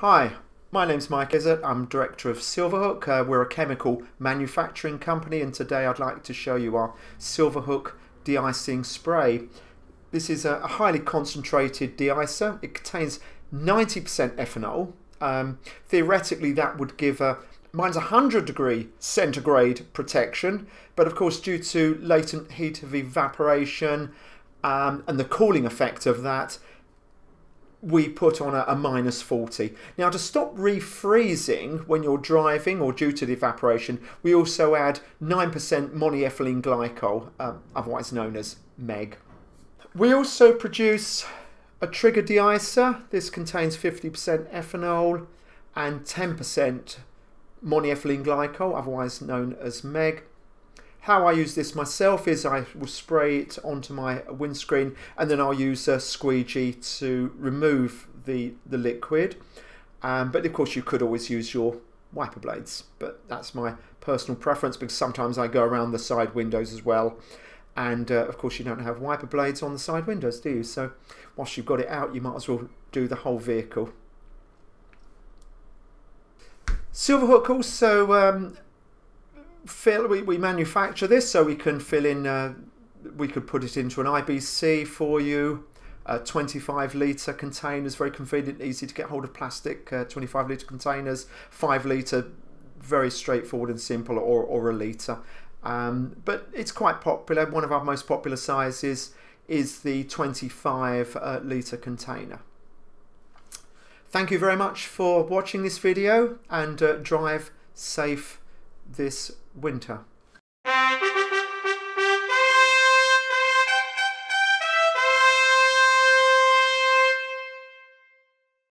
Hi, my name's Mike Izzard. I'm director of Silverhook. We're a chemical manufacturing company, and today I'd like to show you our Silverhook de-icing spray. This is a highly concentrated de-icer. It contains 90% ethanol. Theoretically that would give a mine's 100 centigrade protection, but of course due to latent heat of evaporation and the cooling effect of that, we put on a -40. Now, to stop refreezing when you're driving or due to the evaporation, we also add 9% monoethylene glycol, otherwise known as MEG. We also produce a trigger de-icer. This contains 50% ethanol and 10% monoethylene glycol, otherwise known as MEG. How I use this myself is I will spray it onto my windscreen and then I'll use a squeegee to remove the liquid. But of course you could always use your wiper blades, but that's my personal preference because sometimes I go around the side windows as well. And of course you don't have wiper blades on the side windows, do you? So whilst you've got it out, you might as well do the whole vehicle. Silverhook also we manufacture this, so we can fill in, we could put it into an IBC for you, 25 litre containers, very convenient, easy to get hold of plastic, 25 litre containers, 5 litre, very straightforward and simple, or a litre. But it's quite popular. One of our most popular sizes is the 25 litre container. Thank you very much for watching this video, and drive safe this winter.